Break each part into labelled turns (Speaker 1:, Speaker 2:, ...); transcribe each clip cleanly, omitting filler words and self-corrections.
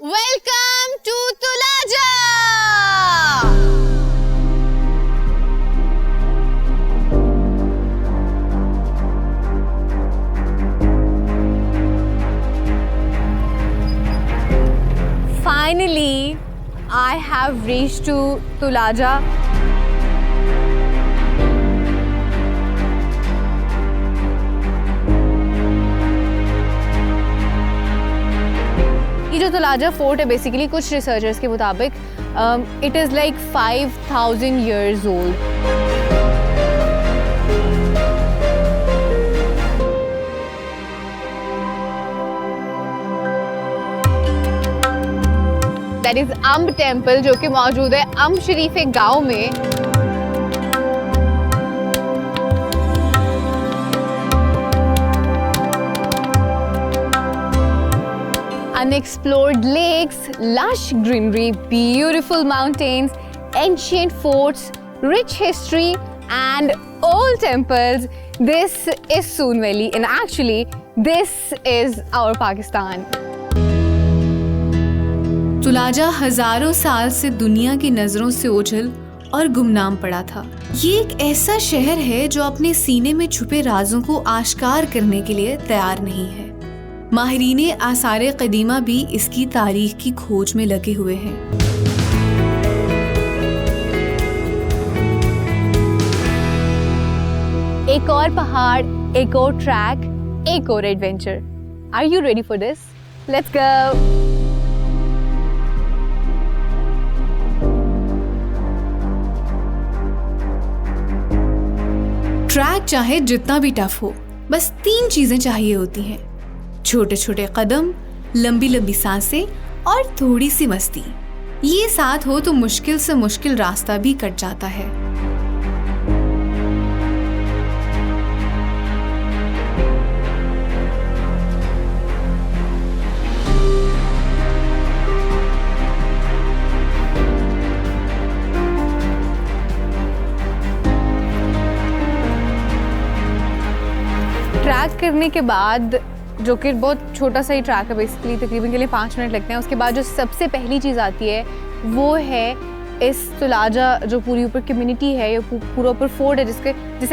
Speaker 1: Welcome to Tulaja! Finally, I have reached to Tulaja. ये जो तुलाजा fort है basically कुछ रिसर्चर्स के मुताबिक it is like 5000 years old. That is Amb temple जो कि मौजूद है अम्ब शरीफ एक गांव में. Unexplored lakes, lush greenery, beautiful mountains, ancient forts, rich history and old temples. This is Soon Valley and actually this is our Pakistan.
Speaker 2: तुलाजा हजारों साल से दुनिया की नजरों से ओझल और गुमनाम पड़ा था. ये एक ऐसा शहर है जो अपने सीने में छुपे राजों को आश्कार करने के लिए तैयार नहीं है. माहिरीने आसारे कदीमा भी इसकी तारीख की खोज में लगे हुए हैं.
Speaker 1: एक और पहाड़, एक और ट्रैक, एक और adventure. Are you ready for this? Let's go.
Speaker 2: Track चाहे जितना भी टफ हो, बस 3 चीजें चाहिए होती हैं. छोटे छोटे कदम, लंबी लंबी सांसें और थोड़ी सी मस्ती. ये साथ हो तो मुश्किल से मुश्किल रास्ता भी कट जाता है.
Speaker 1: ट्रैक करने के बाद जो कि बहुत छोटा सा ही ट्रैक है बेसिकली, तकरीबन के लिए 5 मिनट लगते हैं. उसके बाद जो सबसे पहली चीज़ आती है वो है इस तुलाजा जो पूरी ऊपर कम्युनिटी है या पूरा ऊपर फोर्ट है जिसे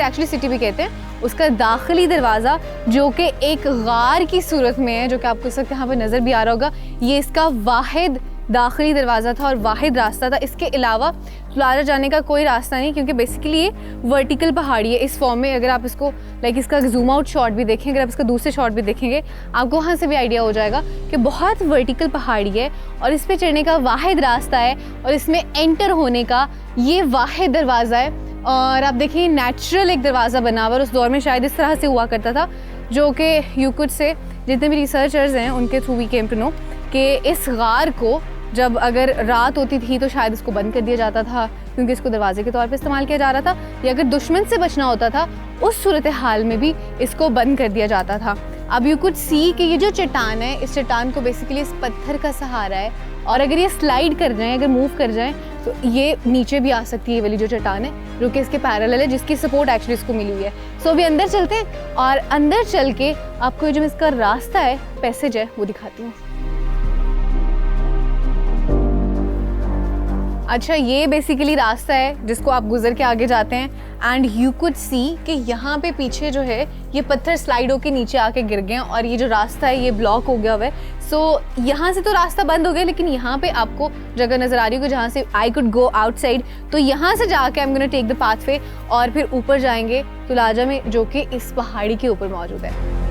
Speaker 1: एक्चुअली सिटी भी कहते हैं, उसका दाखिली दरवाज़ा जो कि एक गार की सूरत में है, जो कि आपको इस वक्त यहाँ पर नज़र भी आ रहा होगा. ये इसका वाहिद दाखिली दरवाज़ा था और वाहिद रास्ता था. इसके अलावा तुलाजा जाने का कोई रास्ता नहीं, क्योंकि बेसिकली ये वर्टिकल पहाड़ी है इस फॉर्म में. अगर आप इसको इसका जूम आउट शॉट भी देखें, अगर आप इसका दूसरे शॉट भी देखेंगे, आपको वहाँ से भी आइडिया हो जाएगा कि बहुत वर्टिकल पहाड़ी है और इस पर चढ़ने का वाहिद रास्ता है और इसमें एंटर होने का ये वाहिद दरवाज़ा है. और आप देखिए नेचुरल एक दरवाज़ा बना हुआ, और उस दौर में शायद इस तरह से हुआ करता था, जो कि यू कुड से जितने भी रिसर्चर्स हैं उनके through we came to know कि इस गार को जब अगर रात होती थी तो शायद इसको बंद कर दिया जाता था, क्योंकि इसको दरवाजे के तौर पे इस्तेमाल किया जा रहा था, या अगर दुश्मन से बचना होता था उस सूरत हाल में भी इसको बंद कर दिया जाता था. अब यू कुड सी कि ये जो चट्टान है, इस चट्टान को बेसिकली इस पत्थर का सहारा है, और अगर ये स्लाइड कर जाएं, अगर मूव कर जाएं तो ये नीचे भी आ सकती है. ये वाली जो चट्टान है जो कि इसके पैरेलल है, जिसकी सपोर्ट एक्चुअली इसको मिली हुई है. सो अभी अंदर चलते हैं और अंदर चल के आपको जो इसका रास्ता है, पैसेज है, वो दिखाती हूँ. अच्छा, ये बेसिकली रास्ता है जिसको आप गुजर के आगे जाते हैं, एंड यू कुड सी कि यहाँ पे पीछे जो है ये पत्थर स्लाइड होके नीचे आके गिर गए हैं और ये जो रास्ता है ये ब्लॉक हो गया हुआ है. सो यहाँ से तो रास्ता बंद हो गया, लेकिन यहाँ पे आपको जगह नज़र आ रही होगी जहाँ से आई कुड गो आउटसाइड. तो यहाँ से जाके I am gonna take the pathway और फिर ऊपर जाएंगे तुलाजा में, जो कि इस पहाड़ी के ऊपर मौजूद है.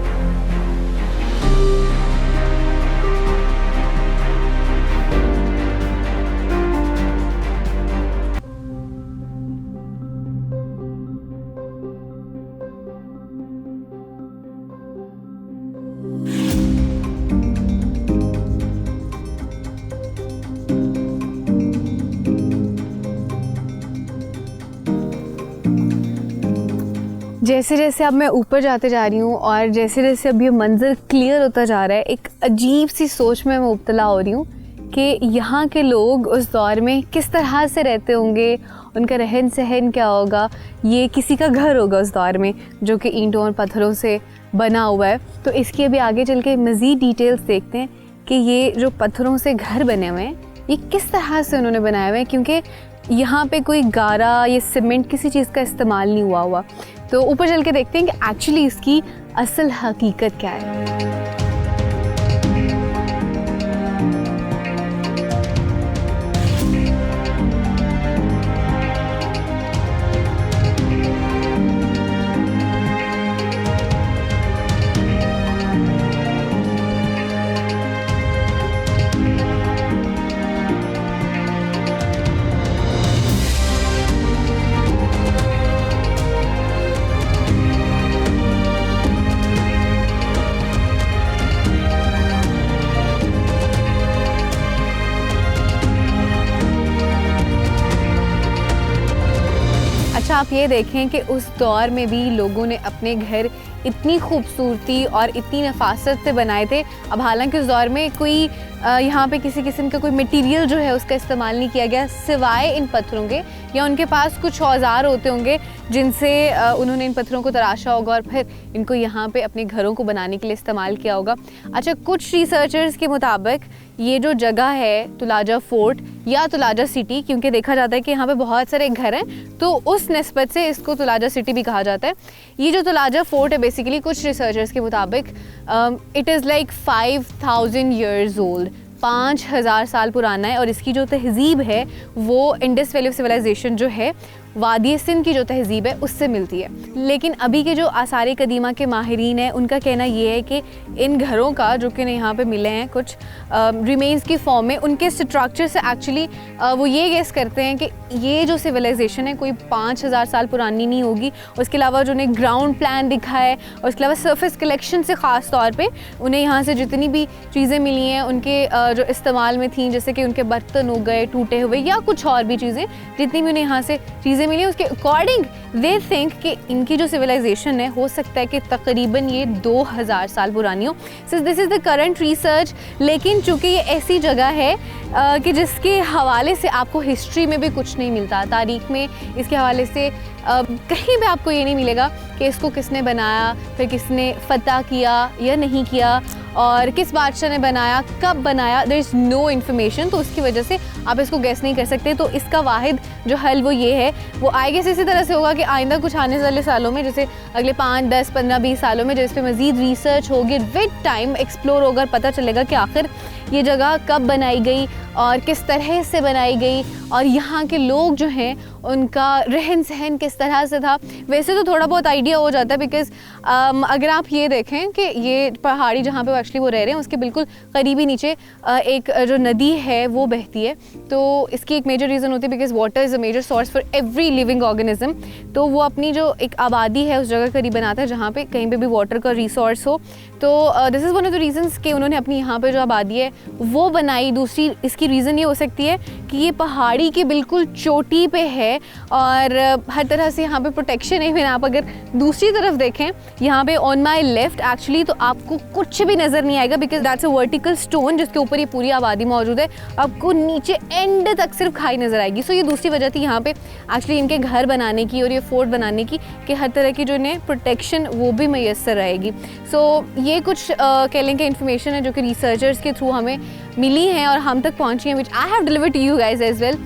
Speaker 1: जैसे जैसे अब मैं ऊपर जाते जा रही हूँ और जैसे जैसे अब ये मंजर क्लियर होता जा रहा है, एक अजीब सी सोच में मैं मुब्तला हो रही हूँ कि यहाँ के लोग उस दौर में किस तरह से रहते होंगे, उनका रहन सहन क्या होगा. ये किसी का घर होगा उस दौर में जो कि ईंटों और पत्थरों से बना हुआ है. तो इसकी अभी आगे चल के मज़ीद डिटेल्स देखते हैं कि ये जो पत्थरों से घर बने हुए हैं ये किस तरह से उन्होंने बनाए हुए हैं, क्योंकि यहाँ पे कोई गारा या सीमेंट किसी चीज़ का इस्तेमाल नहीं हुआ। तो ऊपर चल के देखते हैं कि एक्चुअली इसकी असल हकीकत क्या है। अच्छा, आप ये देखें कि उस दौर में भी लोगों ने अपने घर इतनी खूबसूरती और इतनी नफासत से बनाए थे। अब हालांकि उस दौर में कोई यहाँ पे किसी किस्म का कोई मटेरियल जो है उसका इस्तेमाल नहीं किया गया सिवाय इन पत्थरों के, या उनके पास कुछ औजार होते होंगे जिनसे उन्होंने इन पत्थरों को तराशा होगा और फिर इनको यहाँ पे अपने घरों को बनाने के लिए इस्तेमाल किया होगा। अच्छा, कुछ रिसर्चर्स के मुताबिक ये जो जगह है तुलाजा फोर्ट या तुलाजा सिटी, क्योंकि देखा जाता है कि यहाँ पे बहुत सारे घर हैं तो उस निस्बत से इसको तुलाजा सिटी भी कहा जाता है। ये जो तुलाजा फोर्ट है बेसिकली कुछ रिसर्चर्स के मुताबिक it is like 5000 years old, 5000 साल पुराना है। और इसकी जो तहज़ीब है वो इंडस वैली सिविलाइजेशन जो है वादी सिंध की जो तहज़ीब है उससे मिलती है। लेकिन अभी के जो आसार कदीमा के माहिरीन हैं उनका कहना ये है कि इन घरों का जो कि यहाँ पे मिले हैं कुछ रिमेन्स की फॉर्म में, उनके स्ट्रक्चर से एक्चुअली वो ये गेस करते हैं कि ये जो सिविलाइजेशन है कोई 5000 साल पुरानी नहीं होगी। उसके अलावा जो उन्हें ग्राउंड प्लान दिखा है और उसके अलावा सरफेस कलेक्शन से ख़ास तौर पर उन्हें यहाँ से जितनी भी चीज़ें मिली हैं उनके जो इस्तेमाल में थी, जैसे कि उनके बर्तन हो गए टूटे हुए या कुछ और भी चीज़ें जितनी भी उन्हें यहाँ से चीज़ें मिली, उसके अकॉर्डिंग दे थिंक कि इनकी जो सिविलाइजेशन है हो सकता है कि तकरीबन ये 2000 साल पुरानी हो। So this is the current research. लेकिन चूँकि ये ऐसी जगह है कि जिसके हवाले से आपको हिस्ट्री में भी कुछ नहीं मिलता, तारीख में इसके हवाले से कहीं भी आपको ये नहीं मिलेगा कि इसको किसने बनाया, फिर किसने फतह किया या नहीं किया, और किस बादशाह ने बनाया, कब बनाया। There is no information. तो उसकी वजह से आप इसको गैस नहीं कर सकते। तो इसका वाहिद जो हल वो ये है, वो आई गेस इसी तरह से होगा कि आइंदा कुछ आने वाले सालों में, जैसे अगले 5, 10, 15, 20 सालों में, जब इस पर मज़ीद रिसर्च होगी, विद टाइम एक्सप्लोर होकर पता चलेगा कि आखिर ये जगह कब बनाई गई और किस तरह से बनाई गई और यहाँ के लोग जो हैं उनका रहन सहन किस तरह से था। वैसे तो थोड़ा बहुत आइडिया हो जाता है बिकॉज़ अगर आप ये देखें कि ये पहाड़ी जहाँ पे एक्चुअली वो रह रहे हैं उसके बिल्कुल करीबी नीचे एक जो नदी है वो बहती है। तो इसकी एक मेजर रीज़न होती है because water is a major source for every living organism. तो वो अपनी जो एक आबादी है उस जगह करीब बनाता है जहाँ पे कहीं पे भी वाटर का रिसोर्स हो। तो this is one of the reasons कि उन्होंने अपनी यहाँ पे जो आबादी है वो बनाई। दूसरी इसकी रीज़न ये हो सकती है कि ये पहाड़ी की बिल्कुल चोटी पे है और हर तरह से यहाँ पे प्रोटेक्शन है। फिर आप अगर दूसरी तरफ देखें यहाँ पे ऑन माई लेफ्ट एक्चुअली तो आपको कुछ भी नज़र नहीं आएगा because that's a vertical stone जिसके ऊपर ये पूरी आबादी मौजूद है। आपको नीचे एंड तक सिर्फ खाई नज़र आएगी। सो ये दूसरी वजह थी यहाँ पे एक्चुअली इनके घर बनाने की और ये फोर्ट बनाने की कि हर तरह की जो इन्हें प्रोटेक्शन वो भी मैसर रहेगी। सो ये कुछ कह लें कि इन्फॉर्मेशन है जो कि रिसर्चर्स के थ्रू हमें मिली हैं और हम तक पहुँची हैं, which I have delivered to you guys as well.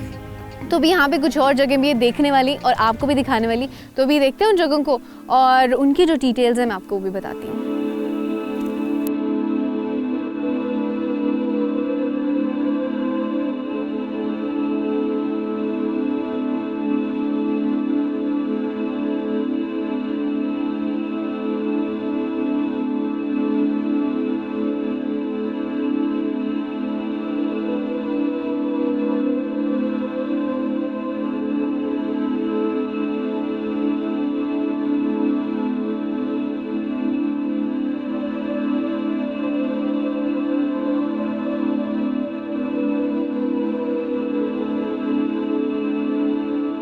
Speaker 1: तो भी यहाँ पे कुछ और जगह भी है देखने वाली और आपको भी दिखाने वाली, तो भी देखते हैं उन जगहों को और उनकी जो डिटेल्स हैं मैं आपको वो भी बताती हूँ।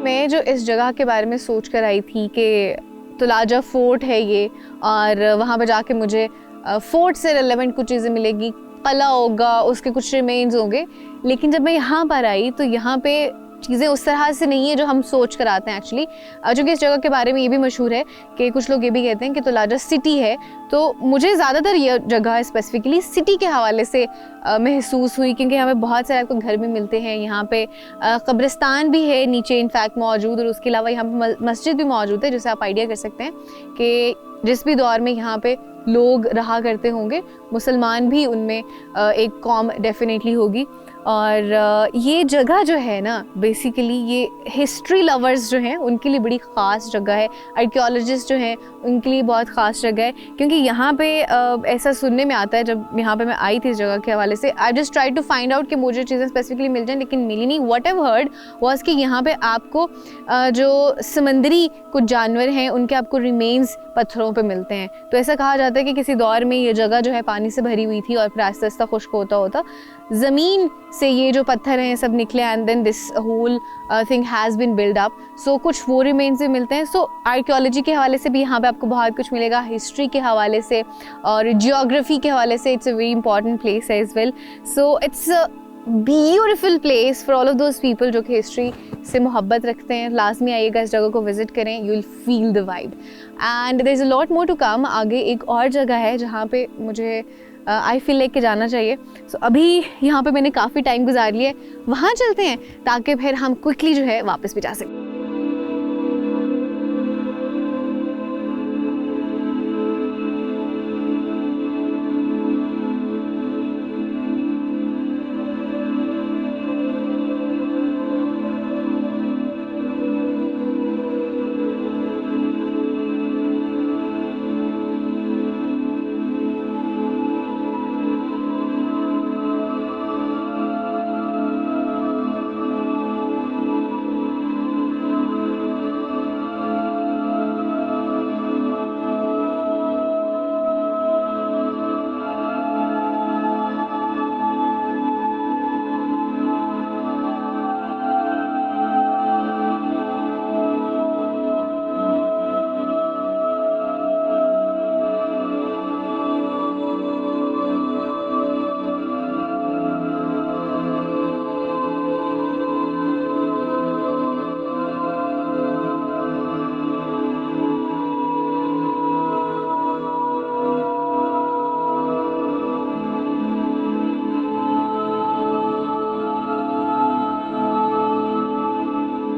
Speaker 1: मैं जो इस जगह के बारे में सोच कर आई थी कि तुलाजा फोर्ट है ये और वहाँ पर जाके मुझे फोर्ट से रिलेवेंट कुछ चीज़ें मिलेगी, कला होगा, उसके कुछ रिमेन्स होंगे। लेकिन जब मैं यहाँ पर आई तो यहाँ पे चीज़ें उस तरह से नहीं है जो हम सोच कर आते हैं एक्चुअली। चूँकि इस जगह के बारे में ये भी मशहूर है कि कुछ लोग ये भी कहते हैं कि तुलाजा सिटी है, तो मुझे ज़्यादातर ये जगह स्पेसिफिकली सिटी के हवाले से महसूस हुई, क्योंकि हमें बहुत सारे आपको घर भी मिलते हैं, यहाँ पे कब्रिस्तान भी है नीचे इनफैक्ट मौजूद, और उसके अलावा यहाँ पे मस्जिद भी मौजूद है, जिससे आप आइडिया कर सकते हैं कि जिस भी दौर में यहाँ पे लोग रहा करते होंगे, मुसलमान भी उनमें एक कौम डेफिनेटली होगी। और ये जगह जो है ना, बेसिकली ये हिस्ट्री लवर्स जो हैं उनके लिए बड़ी ख़ास जगह है, आर्कियोलॉजिस्ट जो हैं उनके लिए बहुत ख़ास जगह है, क्योंकि यहाँ पे ऐसा सुनने में आता है, जब यहाँ पे मैं आई थी इस जगह के हवाले से, I just try to find out कि मुझे चीज़ें स्पेसिफिकली मिल जाएं, लेकिन मिली नहीं। व्हाट आई हर्ड वाज कि यहाँ पे आपको जो समंदरी कुछ जानवर हैं उनके आपको रिमेन्स पत्थरों पे मिलते हैं। तो ऐसा कहा जाता है कि किसी दौर में ये जगह जो है पानी से भरी हुई थी और फिर आहिस्ता आहिस्ता खुश्क होता होता ज़मीन से ये जो पत्थर हैं सब निकले, and then this whole thing has been build up. So कुछ वो रिमेन्स भी मिलते हैं। सो आर्कियोलॉजी के हवाले से भी यहाँ पे आपको बहुत कुछ मिलेगा, हिस्ट्री के हवाले से और जियोग्राफी के हवाले से it's a very important place as well. So it's a beautiful place for all of those people जो कि हिस्ट्री से मोहब्बत रखते हैं। लाजमी आइएगा, इस जगह को विजिट करें, you will feel the vibe and there is a lot more to come. आगे एक और जगह है जहाँ पे मुझे आई फील लाइक के जाना चाहिए। सो अभी यहाँ पे मैंने काफ़ी टाइम गुजार लिया है, वहाँ चलते हैं ताकि फिर हम क्विकली जो है वापस भी जा सकें।